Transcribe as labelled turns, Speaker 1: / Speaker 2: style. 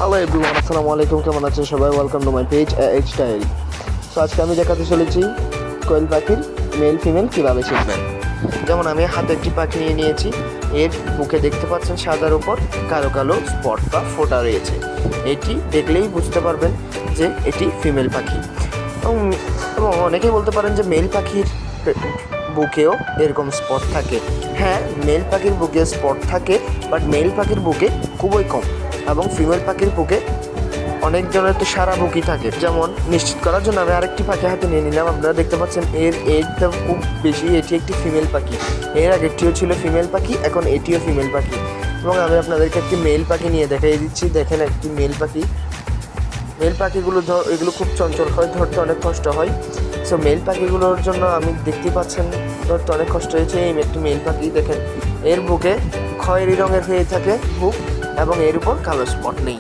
Speaker 1: Hello everyone, আসসালামু আলাইকুম। কেমন আছেন সবাই? Welcome to my page H diary. So আজকে আমি দেখাতে চলেছি কোয়েল পাখির মেল ফিমেল কীভাবে শিখবেন। যেমন আমি হাতে একটি পাখি নিয়ে নিয়েছি। এর বুকে দেখতে পাচ্ছেন সাদার উপর কালো কালো স্পট বা ফোঁটা রয়েছে। এটি দেখলেই বুঝতে পারবেন যে এটি ফিমেল পাখি। এবং অনেকেই বলতে পারেন যে মেল পাখির বুকেও এরকম স্পট থাকে। হ্যাঁ, মেল পাখির বুকে স্পট থাকে, বাট মেল পাখির বুকে খুবই কম, এবং ফিমেল পাখির বুকে অনেকজনের তো সারা বুকই থাকে। যেমন নিশ্চিত করার জন্য আমি আরেকটি পাখি হাতে নিয়ে নিলাম। আপনারা দেখতে পাচ্ছেন এর এজটা খুব বেশি। এটি একটি ফিমেল পাখি। এর আগেরটিও ছিল ফিমেল পাখি, এখন এটিও ফিমেল পাখি। এবং আমি আপনাদেরকে একটি মেল পাখি নিয়ে দেখাই দিচ্ছি। দেখেন, একটি মেল পাখি। মেল পাখিগুলো এগুলো খুব চঞ্চল হয়, ধরতে অনেক কষ্ট হয়। সো মেল পাখিগুলোর জন্য আমি দেখতে পাচ্ছেন ধরতে অনেক কষ্ট হয়েছে। এই একটি মেল পাখি দেখেন, এর বুকে খয়েরি রঙের হয়ে থাকে বুক, এবং এর উপর কালো স্পট নেই।